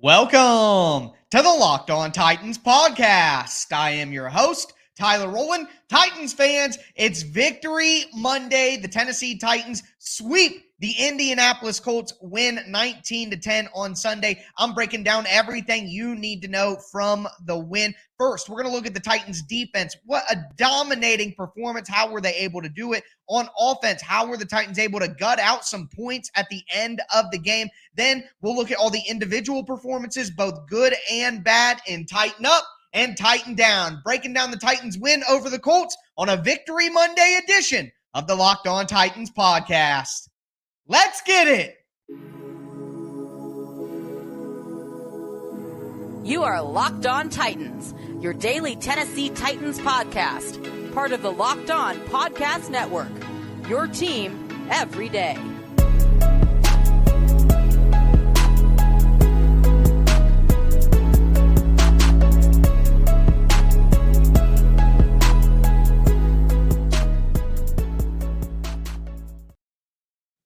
Welcome to the Locked On Titans podcast. I am your host, Tyler Rowland. Titans fans, it's Victory Monday. The Tennessee Titans sweep the Indianapolis Colts, win 19-10 on Sunday. I'm breaking down everything you need to know from the win. First, we're going to look at the Titans defense. What a dominating performance. How were they able to do it? On offense, how were the Titans able to gut out some points at the end of the game? Then we'll look at all the individual performances, both good and bad, and tighten up and tighten down. Breaking down the Titans' win over the Colts on a Victory Monday edition of the Locked On Titans podcast. Let's get it. You are Locked On Titans, your daily Tennessee Titans podcast, part of the Locked On Podcast Network, your team every day.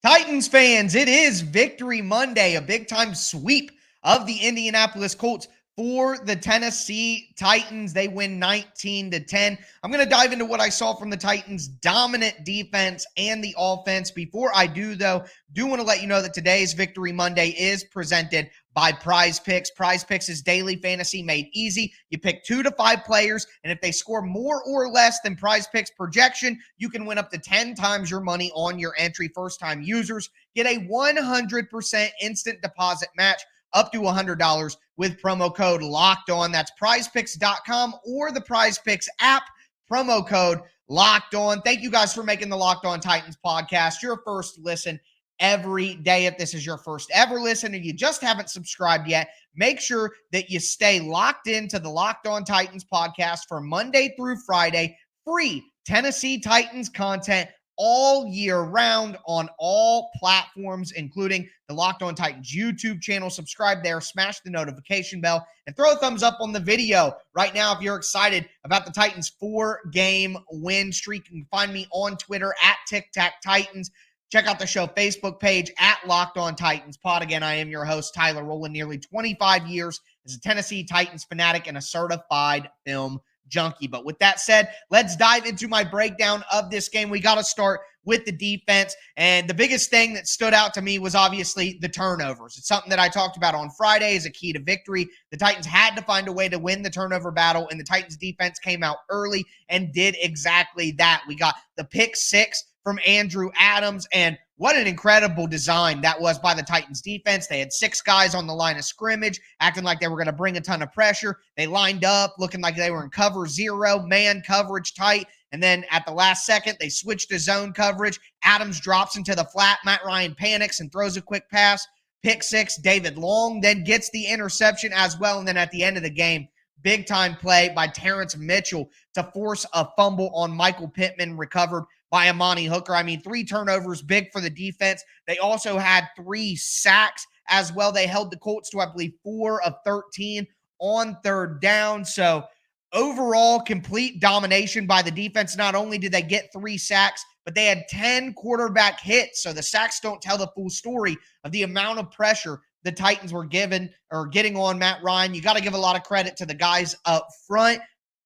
Titans fans, it is Victory Monday, a big-time sweep of the Indianapolis Colts for the Tennessee Titans. They win 19-10. I'm going to dive into what I saw from the Titans' dominant defense and the offense. Before I do, though, do want to let you know that today's Victory Monday is presented by PrizePicks. PrizePicks is daily fantasy made easy. You pick 2 to 5 players, and if they score more or less than PrizePicks projection, you can win up to 10 times your money on your entry. First-time users get a 100% instant deposit match up to $100 with promo code Locked On. That's PrizePicks.com or the PrizePicks app. Promo code Locked On. Thank you guys for making the Locked On Titans podcast your first listen every day. If this is your first ever listen and you just haven't subscribed yet, make sure that you stay locked into the Locked On Titans podcast for Monday through Friday, free Tennessee Titans content all year round on all platforms, including the Locked On Titans YouTube channel. Subscribe there, smash the notification bell, and throw a thumbs up on the video right now if you're excited about the Titans' 4-game win streak. You can find me on Twitter at TicTacTitans. Check out the show Facebook page at Locked On Titans Pod. Again, I am your host, Tyler Rowland, nearly 25 years as a Tennessee Titans fanatic and a certified film junkie. But with that said, let's dive into my breakdown of this game. We got to start with the defense. And the biggest thing that stood out to me was obviously the turnovers. It's something that I talked about on Friday as a key to victory. The Titans had to find a way to win the turnover battle, and the Titans defense came out early and did exactly that. We got the pick 6 from Andrew Adams, and what an incredible design that was by the Titans defense. They had 6 guys on the line of scrimmage, acting like they were going to bring a ton of pressure. They lined up, looking like they were in cover 0, man coverage tight, and then at the last second, they switched to zone coverage. Adams drops into the flat. Matt Ryan panics and throws a quick pass. Pick 6, David Long then gets the interception as well, and then at the end of the game, big-time play by Terrence Mitchell to force a fumble on Michael Pittman, recovered by Amani Hooker. I mean, 3 turnovers, big for the defense. They also had 3 sacks as well. They held the Colts to, I believe, 4 of 13 on third down. So overall, complete domination by the defense. Not only did they get 3 sacks, but they had 10 quarterback hits. So the sacks don't tell the full story of the amount of pressure the Titans were given or getting on Matt Ryan. You got to give a lot of credit to the guys up front.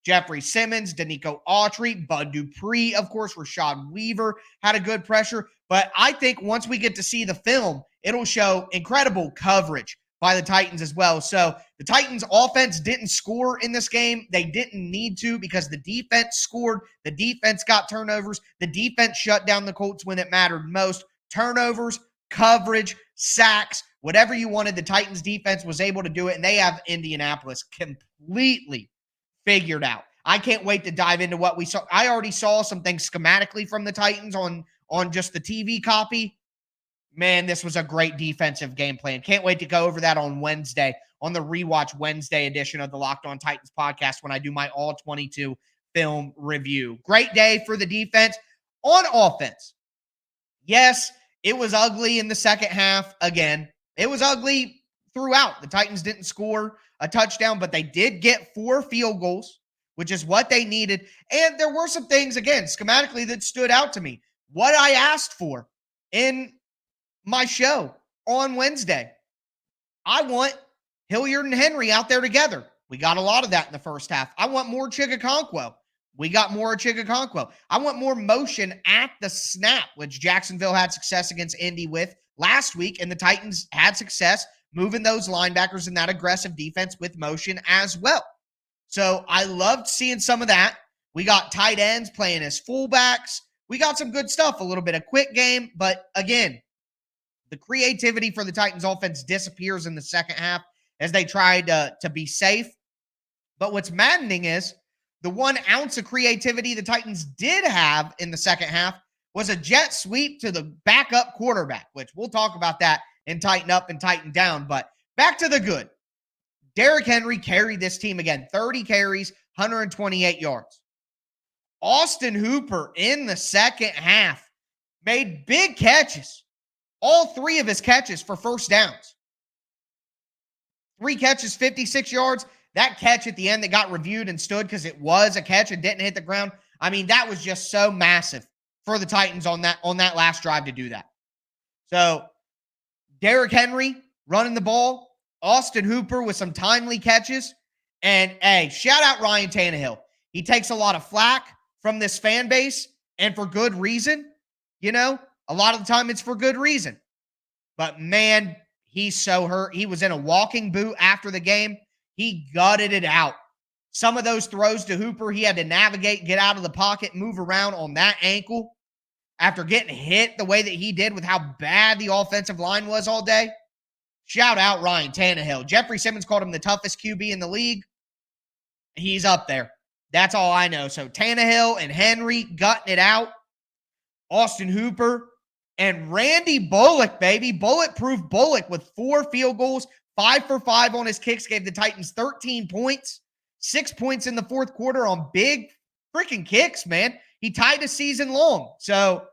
Jeffrey Simmons, Danico Autry, Bud Dupree, of course, Rashad Weaver had a good pressure. But I think once we get to see the film, it'll show incredible coverage by the Titans as well. So the Titans offense didn't score in this game. They didn't need to because the defense scored. The defense got turnovers. The defense shut down the Colts when it mattered most. Turnovers, coverage, sacks, whatever you wanted, the Titans defense was able to do it, and they have Indianapolis completely figured out. I can't wait to dive into what we saw. I already saw some things schematically from the Titans on just the TV copy. Man, this was a great defensive game plan. Can't wait to go over that on Wednesday, on the Rewatch Wednesday edition of the Locked On Titans podcast when I do my all 22 film review. Great day for the defense. On offense, yes, it was ugly in the second half again. It was ugly throughout. The Titans didn't score a touchdown, but they did get 4 field goals, which is what they needed. And there were some things, again, schematically that stood out to me. What I asked for in my show on Wednesday. I want Hilliard and Henry out there together. We got a lot of that in the first half. I want more Chigakonkwo. We got more Chigakonkwo. I want more motion at the snap, which Jacksonville had success against Indy with last week, and the Titans had success moving those linebackers in that aggressive defense with motion as well. So I loved seeing some of that. We got tight ends playing as fullbacks. We got some good stuff, a little bit of quick game, but again, the creativity for the Titans offense disappears in the second half as they tried to be safe. But what's maddening is the 1 ounce of creativity the Titans did have in the second half was a jet sweep to the backup quarterback, which we'll talk about that and tighten up and tighten down. But back to the good. Derrick Henry carried this team again, 30 carries, 128 yards. Austin Hooper in the second half made big catches. All 3 of his catches for first downs. 3 catches, 56 yards. That catch at the end that got reviewed and stood because it was a catch and didn't hit the ground. I mean, that was just so massive for the Titans on that last drive to do that. So Derrick Henry running the ball, Austin Hooper with some timely catches, and hey, shout out Ryan Tannehill. He takes a lot of flack from this fan base, and for good reason. You know, a lot of the time it's for good reason. But man, he's so hurt. He was in a walking boot after the game. He gutted it out. Some of those throws to Hooper, he had to navigate, get out of the pocket, move around on that ankle after getting hit the way that he did with how bad the offensive line was all day. Shout out Ryan Tannehill. Jeffrey Simmons called him the toughest QB in the league. He's up there. That's all I know. So Tannehill and Henry gutting it out. Austin Hooper and Randy Bullock, baby. Bulletproof Bullock with 4 field goals, 5 for 5 on his kicks, gave the Titans 13 points, 6 points in the fourth quarter on big freaking kicks, man. He tied a season long. So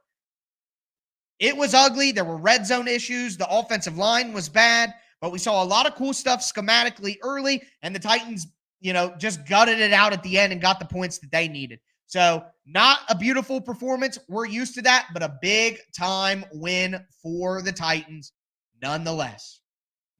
it was ugly. There were red zone issues. The offensive line was bad, but we saw a lot of cool stuff schematically early, and the Titans, just gutted it out at the end and got the points that they needed. So not a beautiful performance. We're used to that, but a big time win for the Titans nonetheless.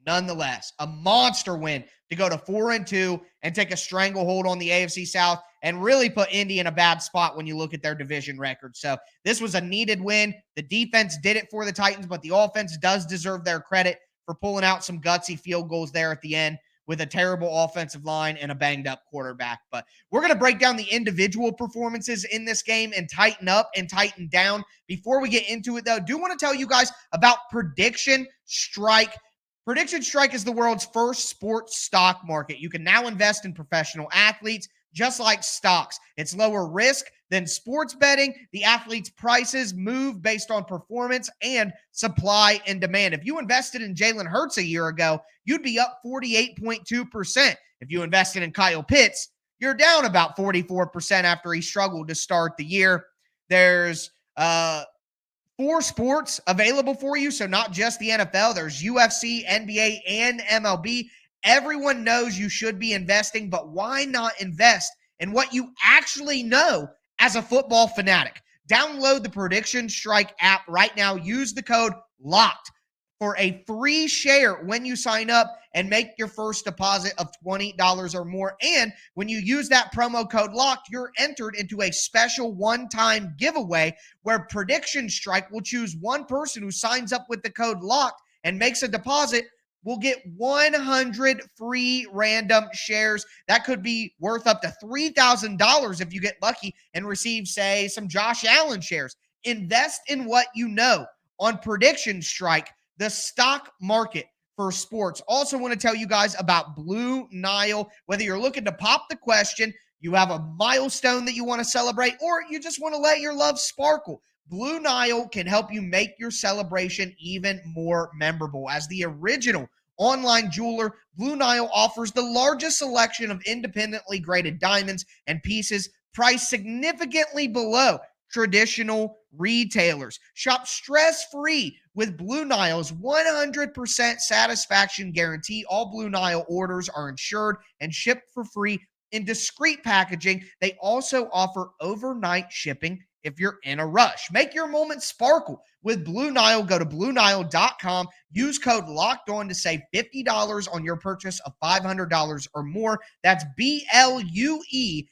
A monster win to go to 4-2 and take a stranglehold on the AFC South and really put Indy in a bad spot when you look at their division record. So this was a needed win. The defense did it for the Titans, but the offense does deserve their credit for pulling out some gutsy field goals there at the end with a terrible offensive line and a banged-up quarterback. But we're going to break down the individual performances in this game and tighten up and tighten down. Before we get into it, though, I do want to tell you guys about Prediction Strike. Prediction Strike is the world's first sports stock market. You can now invest in professional athletes just like stocks. It's lower risk than sports betting. The athletes' prices move based on performance and supply and demand. If you invested in Jalen Hurts a year ago, you'd be up 48.2%. If you invested in Kyle Pitts, you're down about 44% after he struggled to start the year. There's 4 sports available for you, so not just the NFL. There's UFC, NBA, and MLB. Everyone knows you should be investing, but why not invest in what you actually know as a football fanatic? Download the Prediction Strike app right now. Use the code LOCKED for a free share when you sign up and make your first deposit of $20 or more. And when you use that promo code LOCKED, you're entered into a special one-time giveaway where Prediction Strike will choose one person who signs up with the code LOCKED and makes a deposit. Will get 100 free random shares. That could be worth up to $3,000 if you get lucky and receive, say, some Josh Allen shares. Invest in what you know on Prediction Strike, the stock market for sports. Also want to tell you guys about Blue Nile. Whether you're looking to pop the question, you have a milestone that you want to celebrate, or you just want to let your love sparkle, Blue Nile can help you make your celebration even more memorable. As the original online jeweler, Blue Nile offers the largest selection of independently graded diamonds and pieces priced significantly below traditional retailers. Shop stress-free with Blue Nile's 100% satisfaction guarantee. All Blue Nile orders are insured and shipped for free in discreet packaging. They also offer overnight shipping if you're in a rush. Make your moment sparkle with Blue Nile. Go to BlueNile.com. Use code Locked On to save $50 on your purchase of $500 or more. That's BLUENILE,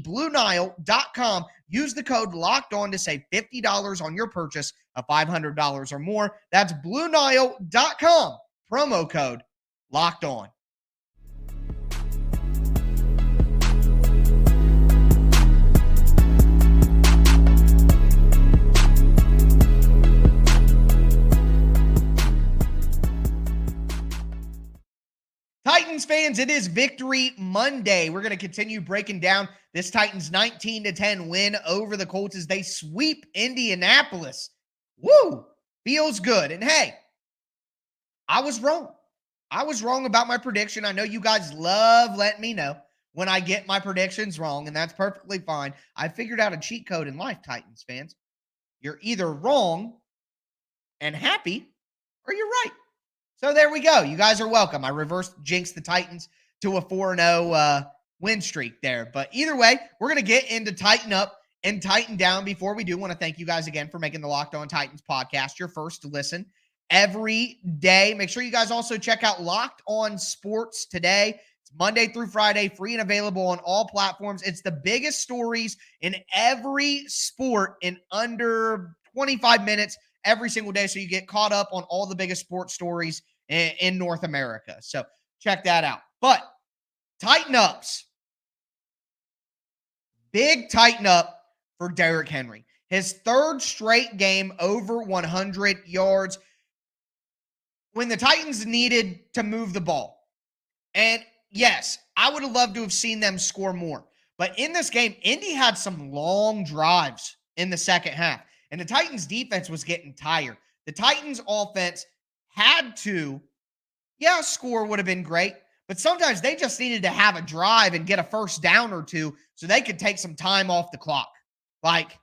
BlueNile.com. Use the code Locked On to save $50 on your purchase of $500 or more. That's BlueNile.com. Promo code Locked On. Titans fans, it is Victory Monday. We're going to continue breaking down this Titans 19-10 win over the Colts as they sweep Indianapolis. Woo! Feels good. And hey, I was wrong. I was wrong about my prediction. I know you guys love letting me know when I get my predictions wrong, and that's perfectly fine. I figured out a cheat code in life, Titans fans. You're either wrong and happy, or you're right. So there we go. You guys are welcome. I reversed jinxed the Titans to a 4-0 win streak there. But either way, we're going to get into Tighten Up and Tighten Down. Before we do, want to thank you guys again for making the Locked On Titans podcast your first to listen every day. Make sure you guys also check out Locked On Sports today. It's Monday through Friday, free and available on all platforms. It's the biggest stories in every sport in under 25 minutes every single day. So you get caught up on all the biggest sports stories in North America. So check that out. But tighten ups. Big tighten up for Derrick Henry. His third straight game over 100 yards when the Titans needed to move the ball. And yes, I would have loved to have seen them score more. But in this game, Indy had some long drives in the second half. And the Titans defense was getting tired. The Titans offense had to, score would have been great, but sometimes they just needed to have a drive and get a first down or two so they could take some time off the clock. Like,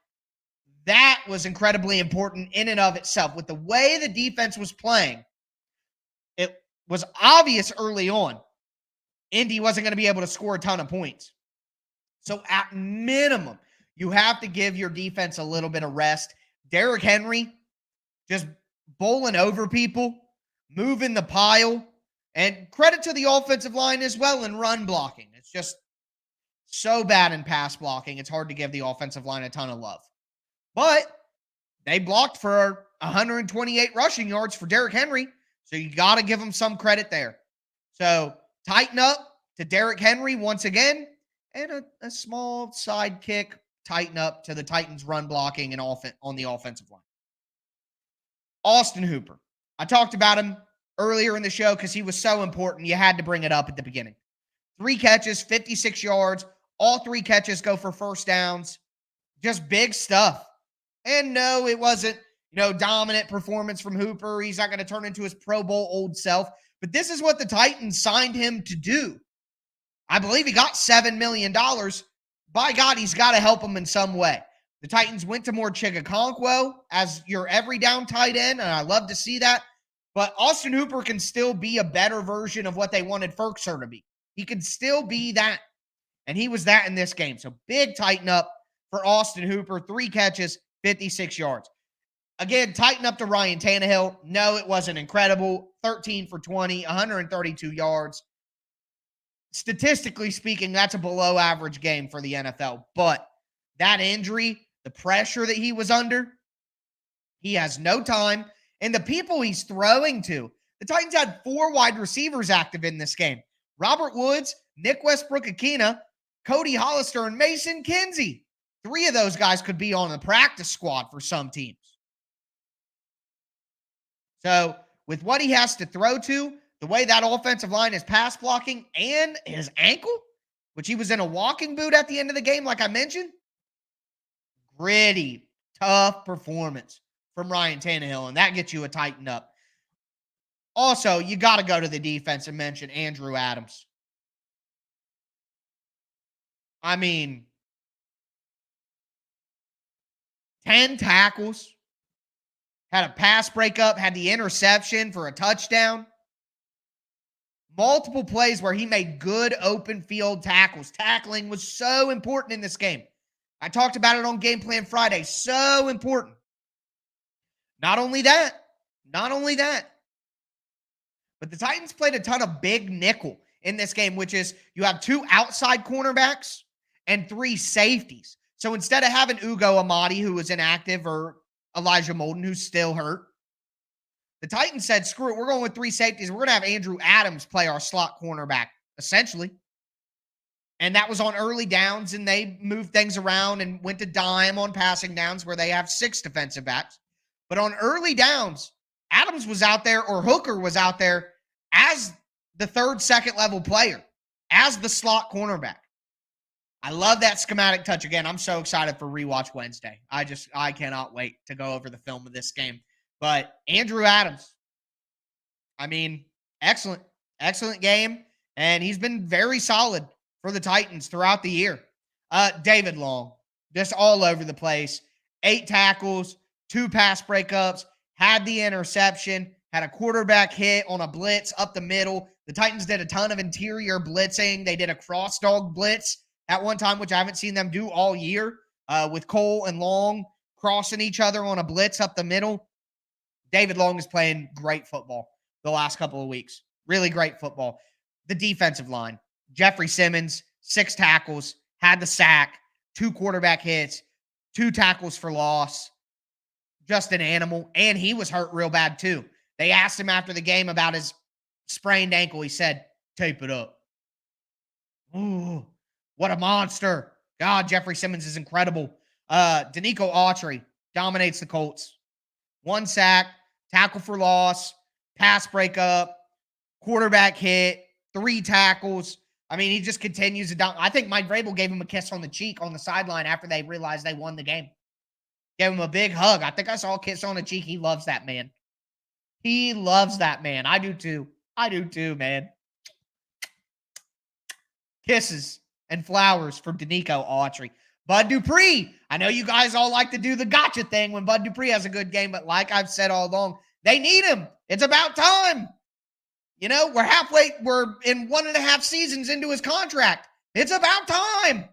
that was incredibly important in and of itself. With the way the defense was playing, it was obvious early on Indy wasn't going to be able to score a ton of points. So at minimum, you have to give your defense a little bit of rest. Derrick Henry just bowling over people, moving the pile, and credit to the offensive line as well in run blocking. It's just so bad in pass blocking. It's hard to give the offensive line a ton of love. But they blocked for 128 rushing yards for Derrick Henry, so you got to give them some credit there. So tighten up to Derrick Henry once again, and a small sidekick tighten up to the Titans run blocking and on the offensive line. Austin Hooper. I talked about him earlier in the show because he was so important. You had to bring it up at the beginning. 3 catches, 56 yards. All 3 catches go for first downs. Just big stuff. And no, it wasn't, dominant performance from Hooper. He's not going to turn into his Pro Bowl old self. But this is what the Titans signed him to do. I believe he got $7 million. By God, he's got to help him in some way. The Titans went to more Chigakonkwo as your every down tight end, and I love to see that. But Austin Hooper can still be a better version of what they wanted Ferkser to be. He could still be that, and he was that in this game. So big tighten up for Austin Hooper. 3 catches, 56 yards. Again, tighten up to Ryan Tannehill. No, it wasn't incredible. 13 for 20, 132 yards. Statistically speaking, that's a below average game for the NFL. But that injury, the pressure that he was under, he has no time. And the people he's throwing to, the Titans had 4 wide receivers active in this game. Robert Woods, Nick Westbrook-Akina, Cody Hollister, and Mason Kinsey. 3 of those guys could be on the practice squad for some teams. So with what he has to throw to, the way that offensive line is pass blocking, and his ankle, which he was in a walking boot at the end of the game, like I mentioned, gritty, tough performance from Ryan Tannehill, and that gets you a tighten up. Also, you got to go to the defense and mention Andrew Adams. I mean, 10 tackles, had a pass breakup, had the interception for a touchdown. Multiple plays where he made good open field tackles. Tackling was so important in this game. I talked about it on Game Plan Friday. So important. Not only that, but the Titans played a ton of big nickel in this game, which is you have 2 outside cornerbacks and 3 safeties. So instead of having Ugo Amadi, who was inactive, or Elijah Molden, who's still hurt, the Titans said, screw it, we're going with 3 safeties. We're going to have Andrew Adams play our slot cornerback, essentially. And that was on early downs, and they moved things around and went to dime on passing downs where they have 6 defensive backs. But on early downs, Adams was out there, or Hooker was out there as the 3rd, 2nd level player, as the slot cornerback. I love that schematic touch. Again, I'm so excited for Rewatch Wednesday. I cannot wait to go over the film of this game. But Andrew Adams, I mean, excellent game. And he's been very solid for the Titans throughout the year. David Long, just all over the place. 8 tackles, 2 pass breakups, had the interception, had a quarterback hit on a blitz up the middle. The Titans did a ton of interior blitzing. They did a cross dog blitz at one time, which I haven't seen them do all year, with Cole and Long crossing each other on a blitz up the middle. David Long is playing great football the last couple of weeks. Really great football. The defensive line, Jeffrey Simmons, 6 tackles, had the sack, 2 quarterback hits, 2 tackles for loss. Just an animal. And he was hurt real bad too. They asked him after the game about his sprained ankle. He said, tape it up. Ooh, what a monster. God, Jeffrey Simmons is incredible. Danico Autry dominates the Colts. 1 sack, tackle for loss, pass breakup, quarterback hit, 3 tackles. I mean, he just continues to dominate. I think Mike Vrabel gave him a kiss on the cheek on the sideline after they realized they won the game. Gave him a big hug. I think I saw a kiss on the cheek. He loves that man. He loves that man. I do too. Man. Kisses and flowers for Danico Autry. Bud Dupree. I know you guys all like to do the gotcha thing when Bud Dupree has a good game, but like I've said all along, they need him. It's about time. You know, we're in 1.5 seasons into his contract. It's about time.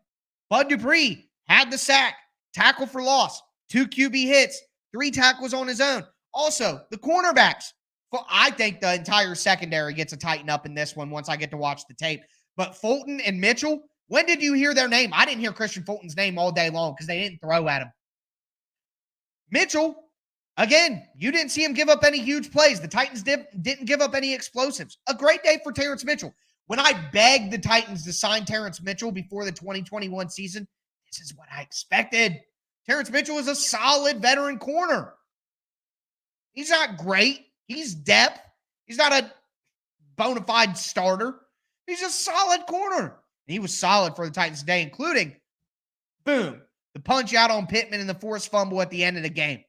Bud Dupree had the sack, tackle for loss, 2 QB hits, 3 tackles on his own. Also, the cornerbacks. I think the entire secondary gets a tighten up in this one once I get to watch the tape. But Fulton and Mitchell, when did you hear their name? I didn't hear Christian Fulton's name all day long because they didn't throw at him. Mitchell, again, you didn't see him give up any huge plays. The Titans didn't give up any explosives. A great day for Terrence Mitchell. When I begged the Titans to sign Terrence Mitchell before the 2021 season, this is what I expected. Terrence Mitchell is a solid veteran corner. He's not great. He's depth. He's not a bona fide starter. He's a solid corner. And he was solid for the Titans today, including, boom, the punch out on Pittman and the forced fumble at the end of the game.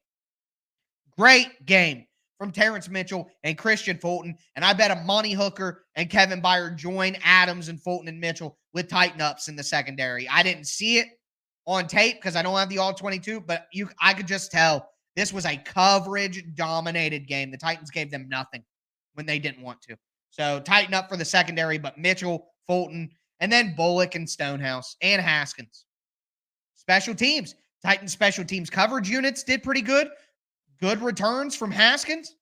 Great game from Terrence Mitchell and Christian Fulton. And I bet Monty Hooker and Kevin Byard join Adams and Fulton and Mitchell with tighten ups in the secondary. I didn't see it on tape because I don't have the all-22, but I could just tell this was a coverage-dominated game. The Titans gave them nothing when they didn't want to. So tighten up for the secondary, but Mitchell, Fulton, and then Bullock and Stonehouse and Haskins. Special teams. Titans special teams coverage units did pretty good. Good returns from Haskins.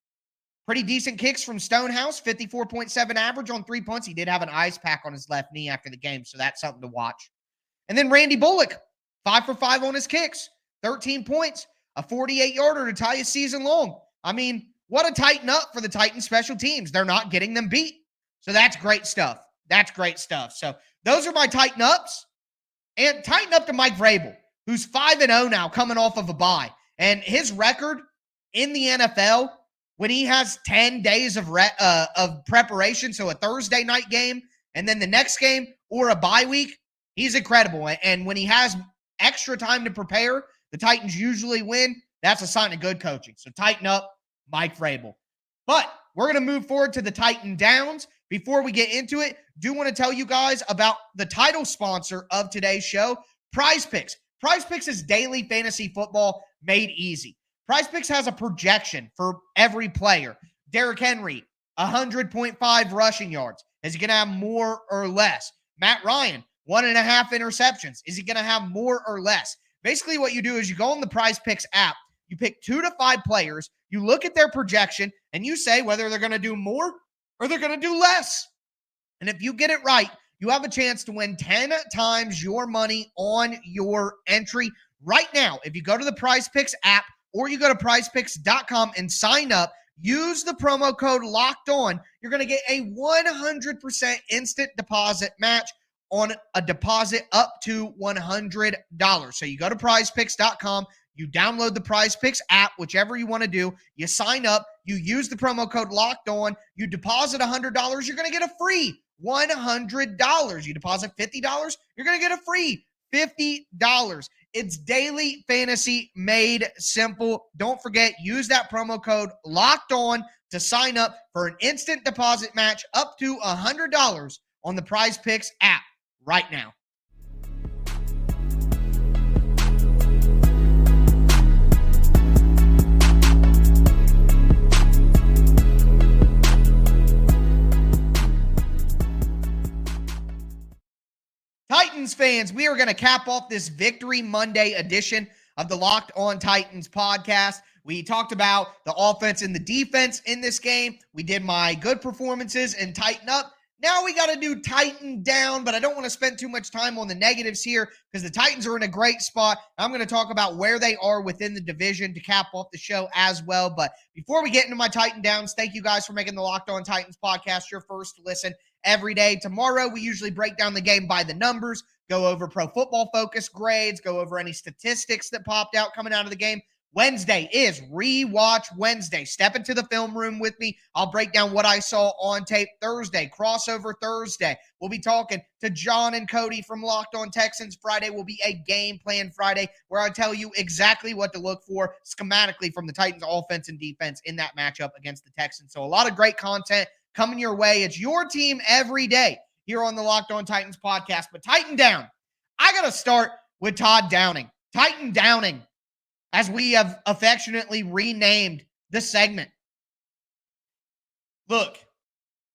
Pretty decent kicks from Stonehouse. 54.7 average on 3 punts. He did have an ice pack on his left knee after the game, so that's something to watch. And then Randy Bullock, 5 for 5 on his kicks. 13 points. A 48-yarder to tie his season long. I mean, what a tighten up for the Titans special teams. They're not getting them beat. So that's great stuff. So those are my tighten ups. And tighten up to Mike Vrabel, who's 5-0 now coming off of a bye. And his record in the NFL, when he has 10 days of preparation, so a Thursday night game, and then the next game or a bye week, he's incredible. And when he has extra time to prepare, the Titans usually win. That's a sign of good coaching. So tighten up, Mike Vrabel. But we're going to move forward to the Titan Downs. Before we get into it, do want to tell you guys about the title sponsor of today's show, PrizePicks. PrizePicks is daily fantasy football made easy. PrizePicks has a projection for every player. Derrick Henry, 100.5 rushing yards. Is he going to have more or less? Matt Ryan, 1.5 interceptions. Is he going to have more or less? Basically, what you do is you go on the PrizePicks app, you pick 2 to 5 players, you look at their projection, and you say whether they're going to do more or they're going to do less. And if you get it right, you have a chance to win 10 times your money on your entry right now. If you go to the PrizePicks app or you go to prizepicks.com and sign up, use the promo code Locked On, you're going to get a 100% instant deposit match on a deposit up to $100. So you go to prizepicks.com, you download the PrizePicks app, whichever you want to do, you sign up, you use the promo code Locked On, you deposit $100, you're going to get a free $100. You deposit $50, you're going to get a free $50. It's daily fantasy made simple. Don't forget, use that promo code Locked On to sign up for an instant deposit match up to $100 on the PrizePicks app right now. Titans fans, we are going to cap off this Victory Monday edition of the Locked On Titans podcast. We talked about the offense and the defense in this game. We did my good performances and tighten up. Now we got to do tighten down, but I don't want to spend too much time on the negatives here because the Titans are in a great spot. I'm going to talk about where they are within the division to cap off the show as well. But before we get into my tighten downs, thank you guys for making the Locked On Titans podcast your first listen every day. Tomorrow, we usually break down the game by the numbers, go over Pro Football Focus grades, go over any statistics that popped out coming out of the game. Wednesday is Rewatch Wednesday. Step into the film room with me. I'll break down what I saw on tape. Thursday, Crossover Thursday. We'll be talking to John and Cody from Locked On Texans. Friday will be a game plan Friday where I tell you exactly what to look for schematically from the Titans offense and defense in that matchup against the Texans. So a lot of great content coming your way. It's your team every day here on the Locked On Titans podcast. But tighten down. I got to start with Todd Downing. Titan Downing, as we have affectionately renamed the segment. Look,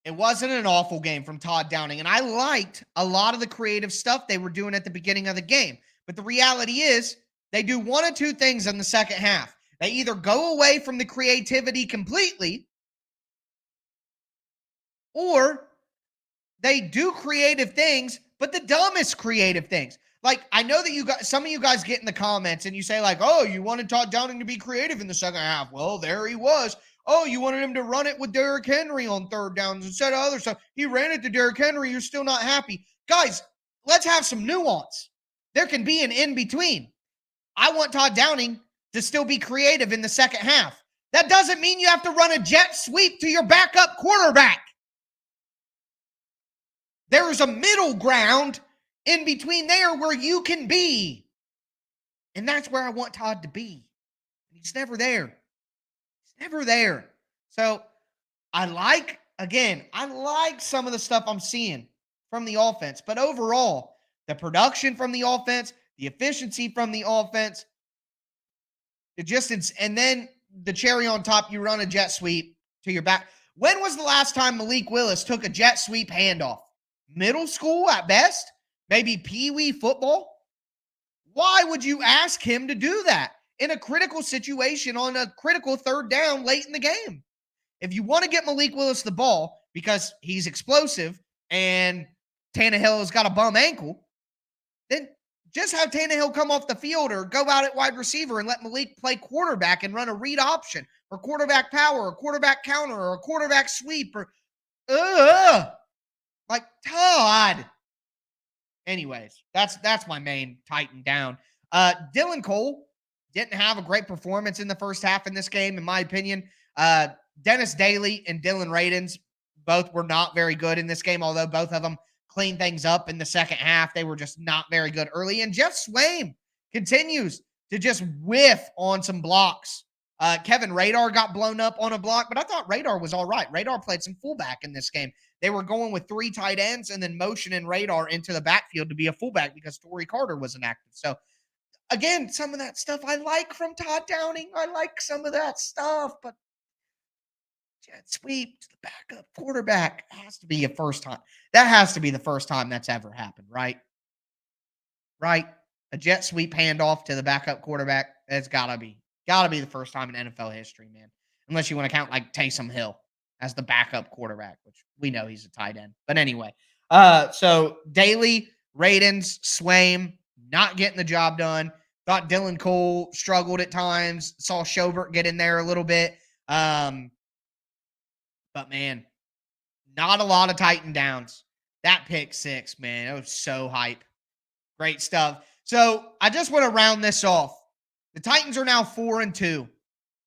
it wasn't an awful game from Todd Downing, and I liked a lot of the creative stuff they were doing at the beginning of the game. But the reality is they do one of two things in the second half. They either go away from the creativity completely, or they do creative things, but the dumbest creative things. Like, I know that you guys, some of you guys get in the comments and you say like, oh, you wanted Todd Downing to be creative in the second half. Well, there he was. Oh, you wanted him to run it with Derrick Henry on third downs instead of other stuff. He ran it to Derrick Henry. You're still not happy. Guys, let's have some nuance. There can be an in-between. I want Todd Downing to still be creative in the second half. That doesn't mean you have to run a jet sweep to your backup quarterback. There is a middle ground in between there where you can be. And that's where I want Todd to be. He's never there. He's never there. So I like some of the stuff I'm seeing from the offense. But overall, the production from the offense, the efficiency from the offense, and then the cherry on top, you run a jet sweep to your back. When was the last time Malik Willis took a jet sweep handoff? Middle school at best? Maybe Pee-wee football? Why would you ask him to do that in a critical situation on a critical third down late in the game? If you want to get Malik Willis the ball because he's explosive and Tannehill has got a bum ankle, then just have Tannehill come off the field or go out at wide receiver and let Malik play quarterback and run a read option or quarterback power or quarterback counter or a quarterback sweep or like Todd. Anyways, that's my main tighten down. Dylan Cole didn't have a great performance in the first half in this game, in my opinion. Dennis Daly and Dylan Radins both were not very good in this game, although both of them cleaned things up in the second half. They were just not very good early. And Jeff Swaim continues to just whiff on some blocks. Kevin Radar got blown up on a block, but I thought Radar was all right. Radar played some fullback in this game. They were going with 3 tight ends and then motioning Radar into the backfield to be a fullback because Torrey Carter was inactive. So, again, some of that stuff I like from Todd Downing. I like some of that stuff, but jet sweep to the backup quarterback has to be a first time. That has to be the first time that's ever happened, right? Right? a jet sweep handoff to the backup quarterback. It's gotta be the first time in NFL history, man. Unless you want to count like Taysom Hill as the backup quarterback, which we know he's a tight end. But anyway, so Daly, Radens, Swaim not getting the job done. Thought Dylan Cole struggled at times. Saw Schobert get in there a little bit. But man, not a lot of Titan downs. That pick six, man, it was so hype. Great stuff. So I just want to round this off. The Titans are now 4-2.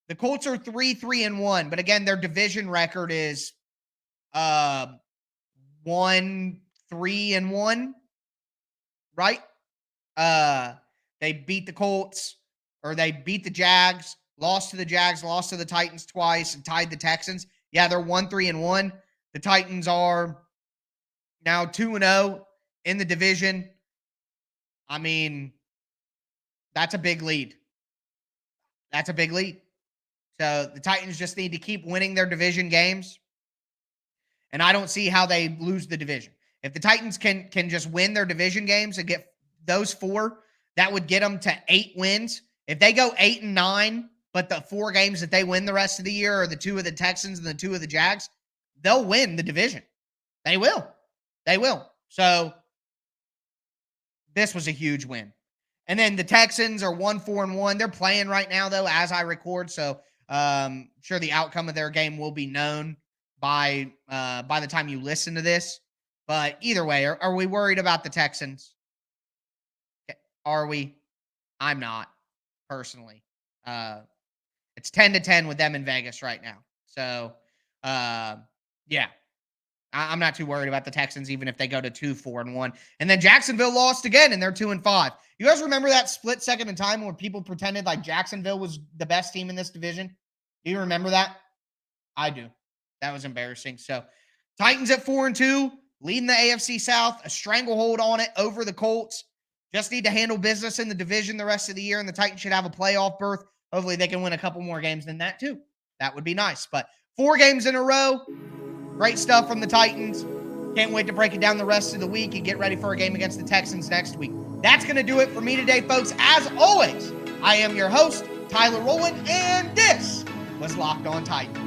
The Colts are 3-1. But again, their division record is 1-3-1, right? They beat the Colts, or they beat the Jags, lost to the Jags, lost to the Titans twice, and tied the Texans. Yeah, they're 1-3-1. The Titans are now 2-0 in the division. I mean, that's a big lead. That's a big lead. So the Titans just need to keep winning their division games. And I don't see how they lose the division. If the Titans can just win their division games and get those 4, that would get them to 8 wins. If they go 8-9, but the 4 games that they win the rest of the year are the 2 of the Texans and the 2 of the Jags, they'll win the division. They will. They will. So this was a huge win. And then the Texans are 1-4-1. They're playing right now, though, as I record. So sure the outcome of their game will be known by the time you listen to this. But either way, are we worried about the Texans? Are we? I'm not, personally. It's 10-10 with them in Vegas right now. So, yeah. I'm not too worried about the Texans, even if they go to 2-4-1. And then Jacksonville lost again, and they're 2-5. You guys remember that split second in time where people pretended like Jacksonville was the best team in this division? Do you remember that? I do. That was embarrassing. So, Titans at 4-2, leading the AFC South, a stranglehold on it over the Colts. Just need to handle business in the division the rest of the year, and the Titans should have a playoff berth. Hopefully, they can win a couple more games than that, too. That would be nice. But 4 games in a row. Great stuff from the Titans. Can't wait to break it down the rest of the week and get ready for a game against the Texans next week. That's going to do it for me today, folks. As always, I am your host, Tyler Rowland, and this was Locked On Titans.